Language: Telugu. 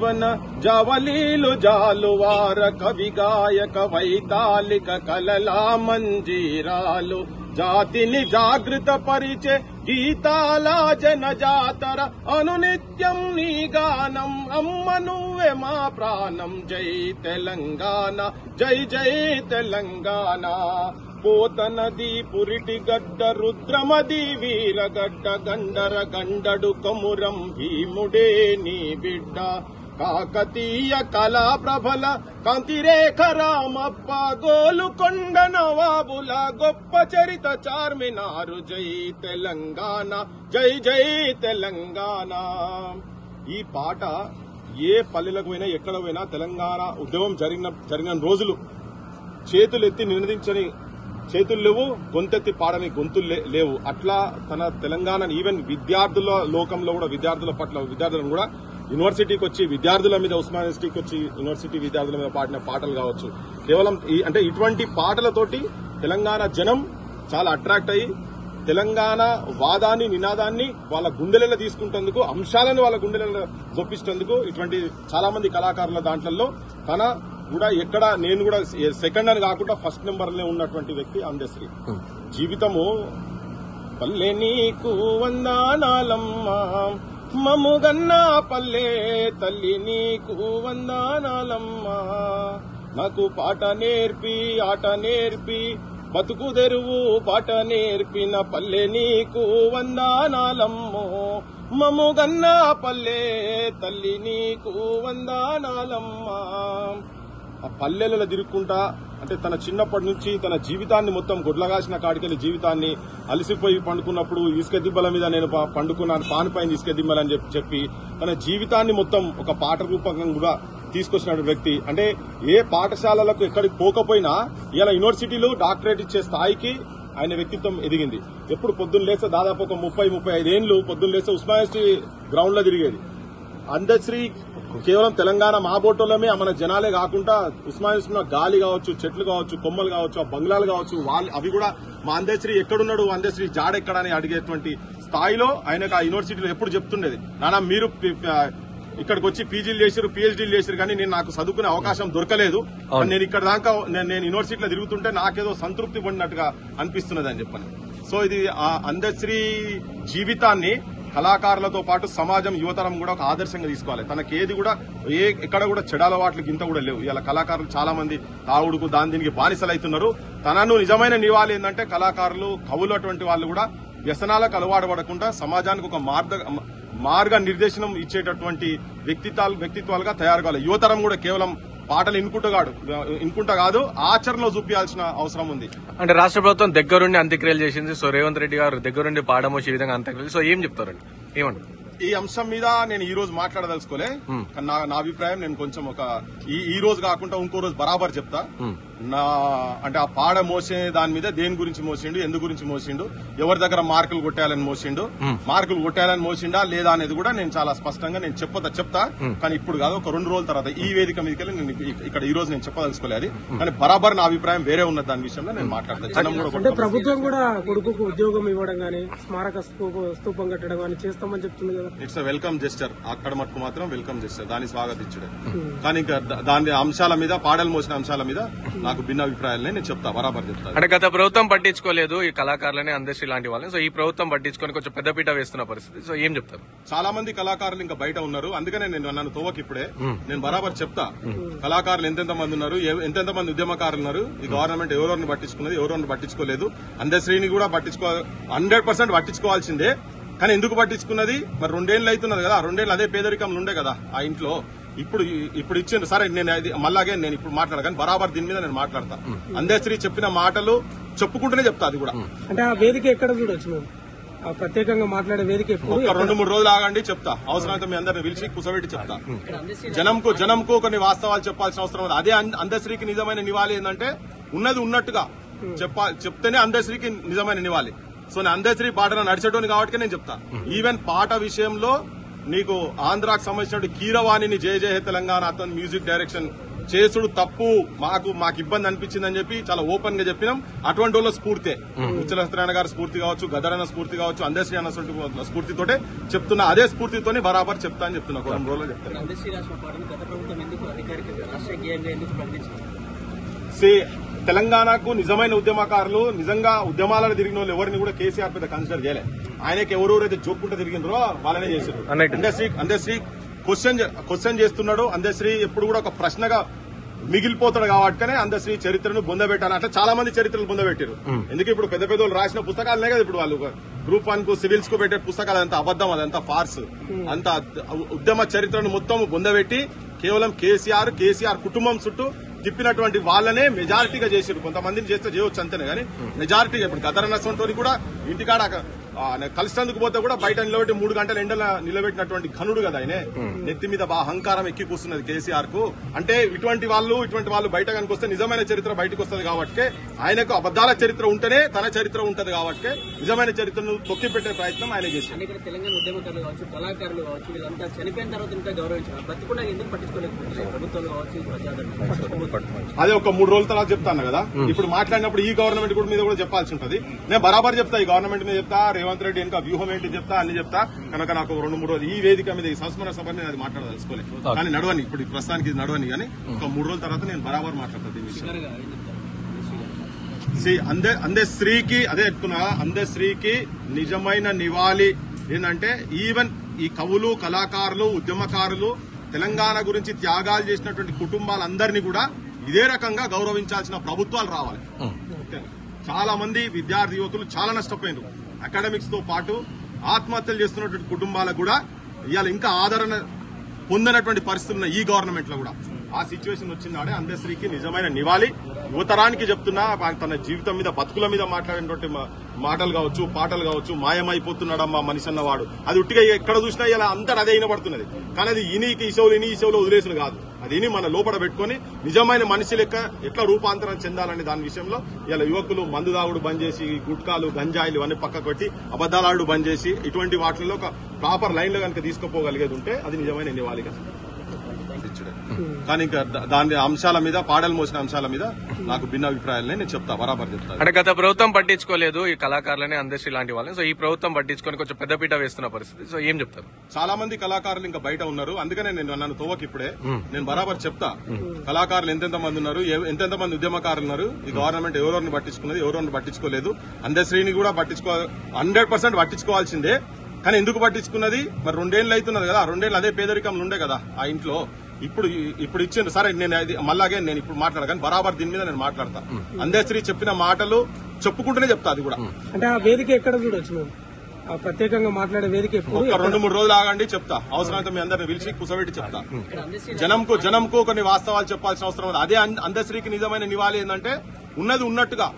జీవన జవలీలు జాలువార కవి గాయక వైతాళిక కలలా మంజీరాలు జాతిని జాగృత పరిచే గీతాల జనజాతర అనునిత్యం నీ గానం అమ్మ నువ్వే మా ప్రాణం జై తెలంగాణ జై జై తెలంగాణ పోతనది పురిటి గడ్డ రుద్రమది వీరగడ్డ గండర గండడు కొమురం భీముడే నీ బిడ్డ కాకతీయ కళా ప్రభల కాంతిరేఖ రామప్ప గోలుకొండ నవాబుల గొప్ప చరిత చార్మినారు జై తెలంగాణ జై జై తెలంగాణ. ఈ పాట ఏ పల్లెలకు పోయినా ఎక్కడ పోయినా తెలంగాణ ఉద్యమం జరిగిన రోజులు చేతులెత్తి నినదించని చేతులు లేవు, గొంతెత్తి పాడని గొంతులు లేవు. అట్లా తన తెలంగాణ ఈవెన్ విద్యార్థుల లోకంలో కూడా విద్యార్థుల పట్ల విద్యార్థులను కూడా యూనివర్సిటీకి వచ్చి విద్యార్థుల మీద ఉస్మానియా యూనివర్సిటీకి వచ్చి యూనివర్సిటీ విద్యార్థుల మీద పాడిన పాటలు కావచ్చు. కేవలం అంటే ఇటువంటి పాటలతోటి తెలంగాణ జనం చాలా అట్రాక్ట్ అయ్యి తెలంగాణ వాదాన్ని నినాదాన్ని వాళ్ళ గుండెలలో తీసుకుంటేందుకు అంశాలను వాళ్ళ గుండెలలో జొప్పిస్తేందుకు ఇటువంటి చాలా మంది కళాకారుల దాంట్లో తన కూడా ఎక్కడ నేను కూడా సెకండ్ అని కాకుండా ఫస్ట్ నెంబర్ లో ఉన్నటువంటి వ్యక్తి అందశ్రీ. జీవితము పల్లె నీకు వందనాలమ్మా మమ్ముగన్నా పల్లె తల్లి నీకు వందనాలమ్మా నాకు పాట నేర్పి ఆట నేర్పి బతుకు తెరువు పాట నేర్పిన పల్లె నీకు వందనాలమ్మో మమ్ముగన్నా పల్లె తల్లి నీకు వందనాలమ్మా. ఆ పల్లెలలో తిరుక్కుంటా అంటే తన చిన్నప్పటి నుంచి తన జీవితాన్ని మొత్తం గొడ్లగాసిన కాడికెళ్లి జీవితాన్ని అలసిపోయి పండుకున్నప్పుడు ఇసుక దిబ్బల మీద నేను పండుకున్నాను పానుపైన ఇసుక దిబ్బలని చెప్పి తన జీవితాన్ని మొత్తం ఒక పాట రూపంగా కూడా తీసుకొచ్చిన వ్యక్తి. అంటే ఏ పాఠశాలలకు ఎక్కడికి పోకపోయినా ఇలా యూనివర్సిటీలో డాక్టరేట్ ఇచ్చే స్థాయికి ఆయన వ్యక్తిత్వం ఎదిగింది. ఎప్పుడు పొద్దున్న లేస్తే దాదాపు ఒక 30-35 ఏళ్లు పొద్దున్న లేస్తే ఉస్మానియా యూనివర్సిటీ గ్రౌండ్ లో తిరిగేది. అందశ్రీ కేవలం తెలంగాణ మాబోటోలమే మన జనాలే కాకుండా ఉస్మానియా గాలి కావచ్చు, చెట్లు కావచ్చు, కొమ్మలు కావచ్చు, ఆ బంగ్లాలు కావచ్చు, అవి కూడా మా అందశ్రీ ఎక్కడున్నాడు, అందశ్రీ జాడెక్కడని అడిగేటువంటి స్థాయిలో ఆయనకు ఆ యూనివర్సిటీలో ఎప్పుడు చెప్తుండేది, నానా మీరు ఇక్కడికి వచ్చి పీజీలు చేశారు, పిహెచ్డీలు చేశారు, కానీ నేను నాకు చదువుకునే అవకాశం దొరకలేదు. నేను ఇక్కడ దాకా నేను యూనివర్సిటీలో తిరుగుతుంటే నాకేదో సంతృప్తి పడినట్టుగా అనిపిస్తున్నది అని చెప్పని. సో ఇది ఆ అందశ్రీ జీవితాన్ని కళాకారులతో పాటు సమాజం యువతరం కూడా ఒక ఆదర్శంగా తీసుకోవాలి. తనకేది కూడా ఎక్కడ కూడా చెడాలవాట్లు గింత కూడా లేవు. ఇలా కళాకారులు చాలా మంది తాగుడుకు దీనికి బానిసలు అవుతున్నారు. తనను నిజమైన నివాళి ఏంటంటే కళాకారులు కవులు అటువంటి వాళ్ళు కూడా వ్యసనాలకు అలవాటు పడకుండా సమాజానికి ఒక మార్గ నిర్దేశనం ఇచ్చేటటువంటి వ్యక్తిత్వాలుగా తయారు కావాలి. యువతరం కూడా కేవలం పాటలు ఇనుకుంటా కాదు ఆచరణలో చూపించాల్సిన అవసరం ఉంది. అంటే రాష్ట్ర ప్రభుత్వం దగ్గరుండి అంత్యక్రియలు చేసింది. సో రేవంత్ రెడ్డి గారు దగ్గరుండి పాడమోసే విధంగా అంత్యక్రియలు. సో ఏం చెప్తారండి, ఏమంటారు? ఈ అంశం మీద నేను ఈ రోజు మాట్లాడదలుచుకోలే. నా అభిప్రాయం నేను కొంచెం ఈ రోజు కాకుండా ఇంకో రోజు బరాబర్ చెప్తా. అంటే ఆ పాడ మోసే దాని మీద దేని గురించి మోసిండు, ఎందు గురించి మోసిండు, ఎవరి దగ్గర మార్కులు కొట్టాలని మోసిండా లేదా అనేది కూడా నేను చాలా స్పష్టంగా నేను చెప్తా. కానీ ఇప్పుడు కాదు, ఒక 2 రోజుల తర్వాత ఈ వేదిక మీదకి నేను ఇక్కడ ఈ రోజు నేను చెప్పదలుచుకోలేదు. కానీ బరాబర్ నా అభిప్రాయం వేరే ఉన్నది. దాని విషయంలో నేను మాట్లాడతాను. అంటే ప్రభుత్వం కూడా కొడుకుకు ఉద్యోగం ఇవ్వడం గానీ స్మారక స్తూపం కట్టడం గానీ చేస్తామని చెప్తుంది కదా. It's welcome gesture. అక్కడ మటుకు మాత్రం వెల్కమ్ జెస్చర్, దాన్ని స్వాగతించడం. కానీ ఇంకా దాని అంశాల మీద పాడలు మోసిన అంశాల మీద నాకు భిన్న అభిప్రాయాలనే నేను చెప్తా, బరాబర్ చెప్తా. అంటే గత ప్రభుత్వం పట్టించుకోలేదు ఈ కళాకారులని, అందశ్రీ లాంటి వాళ్ళని. సో ఈ ప్రభుత్వం పట్టించుకొని కొంచెం పెద్దపీట వేస్తున్న పరిస్థితి. సో ఏం చెప్తారు? చాలా మంది కళాకారులు ఇంకా బయట ఉన్నారు. అందుకనే నన్ను తోవకి ఇప్పుడే నేను బరాబర్ చెప్తా. కళాకారులు ఎంతెంత మంది ఉన్నారు, ఎంతెంత మంది ఉద్యమకారులు ఉన్నారు. ఈ గవర్నమెంట్ ఎవరెవరిని పట్టించుకున్నది, ఎవరెవరిని పట్టించుకోలేదు. అందశ్రీని కూడా 100% పట్టించుకోవాల్సిందే. కానీ ఎందుకు పట్టించుకున్నది? మరి 2 ఏళ్ళు అవుతున్నది కదా, 2 ఏళ్ళు అదే పేదరికంలో ఉండే కదా ఆ ఇంట్లో. ఇప్పుడు ఇచ్చిండ్రు. సరే, నేను మళ్ళాగే నేను ఇప్పుడు మాట్లాడగాను, బరాబర్ దీని మీద నేను మాట్లాడతా. అందశ్రీ చెప్పిన మాటలు చెప్పుకుంటూనే చెప్తా. అది కూడా అంటే ఆ వేదిక ఎక్కడ చూడొచ్చు మేము ప్రత్యేకంగా మాట్లాడే వేదిక? ఒక 2-3 రోజులు ఆగండి, చెప్తా. అవసరమైతే మీ అందరిని పిలిచి కూర్చోబెట్టి చెప్తా. జనంకు కొన్ని వాస్తవాలు చెప్పాల్సిన అవసరం ఉంది. అదే అందశ్రీకి నిజమైన నివాళి ఏంటంటే ఉన్నది ఉన్నట్టుగా చెప్తేనే అందశ్రీకి నిజమైన నివాళి. సో నేను అందశ్రీ పాటను నడిచేటోని కాబట్టి నేను చెప్తా. ఈవెన్ పాట విషయంలో నీకు ఆంధ్రాకు సంబంధించిన కీరవాణిని జయ జయ తెలంగాణ అతను మ్యూజిక్ డైరెక్షన్ చేసుడు తప్పు, మాకు ఇబ్బంది అనిపించిందని చెప్పి చాలా ఓపెన్ గా చెప్పినాం. అటువంటి వాళ్ళ స్ఫూర్తే, ముచ్చల సత్యనారాయణ గారి స్ఫూర్తి కావచ్చు, గదరన్న స్ఫూర్తి కావచ్చు, అందశ్రీ అన్న స్ఫూర్తితోటే చెప్తున్నా. అదే స్ఫూర్తితోనే బరాబర్ చెప్తా అని చెప్తున్నా. కొన్ని రోజుల్లో చెప్తాను. తెలంగాణకు నిజమైన ఉద్యమకారులు, నిజంగా ఉద్యమాలను తిరిగిన వాళ్ళు ఎవరిని కూడా కేసీఆర్ పెద్ద కన్సిడర్ చేయలేదు. ఆయనకి ఎవరెవరైతే జోక్కుంటూ తిరిగినరో వాళ్ళనే చేశారు. అందశ్రీ క్వశ్చన్ చేస్తున్నాడు. అందశ్రీ ఎప్పుడు కూడా ఒక ప్రశ్నగా మిగిలిపోతాడు కాబట్టినే అందశ్రీ చరిత్రను బొందబెట్టాలి. అట్లా చాలా మంది చరిత్రలు బొందబెట్టారు. ఎందుకు ఇప్పుడు పెద్ద పెద్దలు రాసిన పుస్తకాలనే కదా ఇప్పుడు వాళ్ళు గ్రూప్ 1 కు సివిల్స్ కు పెట్టే పుస్తకాలు అంతా అబద్దం, అదంతా ఫార్స్. అంత ఉద్యమ చరిత్రను మొత్తం బొందబెట్టి కేవలం కేసీఆర్ కుటుంబం చుట్టూ తిప్పినటువంటి వాళ్ళనే మెజారిటీగా చేశారు. కొంతమందిని చేస్తే చేయవచ్చు అంతేనే కానీ మెజారిటీగా ఇప్పుడు గదరన్న సొంటోని కూడా ఇంటికాడ కలిసినందుకు పోతే కూడా బయట నిలబెట్టి 3 గంటల ఎండల నిలబెట్టినటువంటి ఘనుడు కదా ఆయన. నెత్తి మీద అహంకారం ఎక్కి కూస్తున్నది కేసీఆర్ కు. అంటే ఇటువంటి వాళ్ళు బయట కనుకొస్తే నిజమైన చరిత్ర బయటకు వస్తుంది కాబట్టి, ఆయనకు అబద్దాల చరిత్ర ఉంటేనే తన చరిత్ర ఉంటది కాబట్టి నిజమైన చరిత్రను తొక్కిపెట్టే ప్రయత్నం ఆయన చేశారు. తెలంగాణ ఉద్యమకారులు కావచ్చు, కళాకారులు కావచ్చు, వీళ్ళంతా చనిపోయిన తర్వాత ఇంకా గౌరవించారు. బతుకుండా ఎందుకు పట్టించుకోలేకపోతున్నారు ప్రభుత్వాలు కావచ్చు? అదే ఒక 3 రోజుల తర్వాత చెప్తాను కదా. ఇప్పుడు మాట్లాడినప్పుడు ఈ గవర్నమెంట్ మీద కూడా చెప్పాల్సి ఉంటది. నేను బరాబర్ చెప్తా, ఈ గవర్నమెంట్ మీద చెప్తా, రేవంత్ రెడ్డి ఇంకా వ్యూహం ఏంటి చెప్తా, అన్ని చెప్తా. కనుక నాకు 2-3 రోజులు ఈ వేదిక మీద ఈ సంస్మరణ సభ నేను అది మాట్లాడదలుచుకోలేదు. కానీ నడవని, ఇప్పుడు ప్రస్తుతానికి ఇది నడవని, కానీ ఒక 3 రోజుల తర్వాత నేను బరాబర్ మాట్లాడతాను దీని విషయం. అందశ్రీకి అదే చెప్తున్నా, అందశ్రీకి నిజమైన నివాళి ఏంటంటే ఈవెన్ ఈ కవులు, కళాకారులు, ఉద్యమకారులు, తెలంగాణ గురించి త్యాగాలు చేసినటువంటి కుటుంబాలందరినీ కూడా ఇదే రకంగా గౌరవించాల్సిన ప్రభుత్వాలు రావాలి. చాలా మంది విద్యార్థి యువకులు చాలా నష్టపోయినారు. అకాడమిక్స్ తో పాటు ఆత్మహత్యలు చేస్తున్నటువంటి కుటుంబాలకు కూడా ఇవాళ ఇంకా ఆదరణ పొందినటువంటి పరిస్థితులు ఈ గవర్నమెంట్ లో కూడా. ఆ సిచ్యువేషన్ వచ్చిందాడే అందశ్రీకి నిజమైన నివాళి. యువతరానికి చెప్తున్నా, తన జీవితం మీద, బతుకుల మీద మాట్లాడినటువంటి మాటలు కావచ్చు, పాటలు కావచ్చు, మాయమైపోతున్నాడమ్మా మనిషి అన్నవాడు. అది ఉట్టిగా ఎక్కడ చూసినా ఇలా అంతా అదే వినబడుతున్నది. కానీ అది ఈ షోలో వదిలేసులు కాదు. అది మన లోపల పెట్టుకుని నిజమైన మనిషి లెక్క ఎట్లా రూపాంతరం చెందాలని దాని విషయంలో ఇలా యువకులు మందు దాగుడు బంద్ చేసి, గుట్కాలు, గంజాయిలు ఇవన్నీ పక్కకు పెట్టి అబద్దాలాడు బంద్ చేసి ఇటువంటి వాటిల్లో ఒక ప్రాపర్ లైన్ లో కనుక తీసుకుపోగలిగేది ఉంటే అది నిజమైన నివాళిగా. కానీ ఇంకా దాని అంశాల మీద, పాడలు మోసిన అంశాల మీద నాకు భిన్న అభిప్రాయాలని నేను చెప్తా, బరాబర్ చెప్తాను. అంటే గత ప్రభుత్వం పట్టించుకోలేదు ఈ కళాకారులని, అందశ్రీ లాంటి వాళ్ళని. సో ఈ ప్రభుత్వం పట్టించుకొని కొంచెం పెద్దపీట వేస్తున్న పరిస్థితి. సో ఏం చెప్తారు? చాలా మంది కళాకారులు ఇంకా బయట ఉన్నారు. అందుకనే నేను నన్ను తోవకి ఇప్పుడే నేను బరాబర్ చెప్తా. కళాకారులు ఎంతెంత మంది ఉన్నారు, ఎంతెంత మంది ఉద్యమకారులు ఉన్నారు. ఈ గవర్నమెంట్ ఎవరెవరిని పట్టించుకున్నది, ఎవరెవరిని పట్టించుకోలేదు. అందశ్రీని కూడా 100% పట్టించుకోవాల్సిందే. కానీ ఎందుకు పట్టించుకున్నది? మరి 2 ఏళ్ళు అవుతున్నది కదా. 2 ఏళ్ళు అదే పేదరికంలో ఉండే కదా ఆ ఇంట్లో. ఇప్పుడు ఇచ్చిండ్రు. సరే, నేను మళ్ళాగే నేను ఇప్పుడు మాట్లాడగాను, బరాబర్ దీని మీద నేను మాట్లాడతా. అందశ్రీ చెప్పిన మాటలు చెప్పుకుంటూనే చెప్తా. అది కూడా అంటే ఆ వేదిక ఎక్కడ చూడొచ్చు మేము? ప్రత్యేకంగా మాట్లాడే వేదిక ఒక 2-3 రోజులు ఆగండి, చెప్తా. అవసరమైతే మీ అందరిని పిలిచి కూర్చోబెట్టి చెప్తా. జనంకు కొన్ని వాస్తవాలు చెప్పాల్సిన అవసరం ఉంది. అదే అందశ్రీకి నిజమైన నివాళి ఏంటంటే ఉన్నది ఉన్నట్టుగా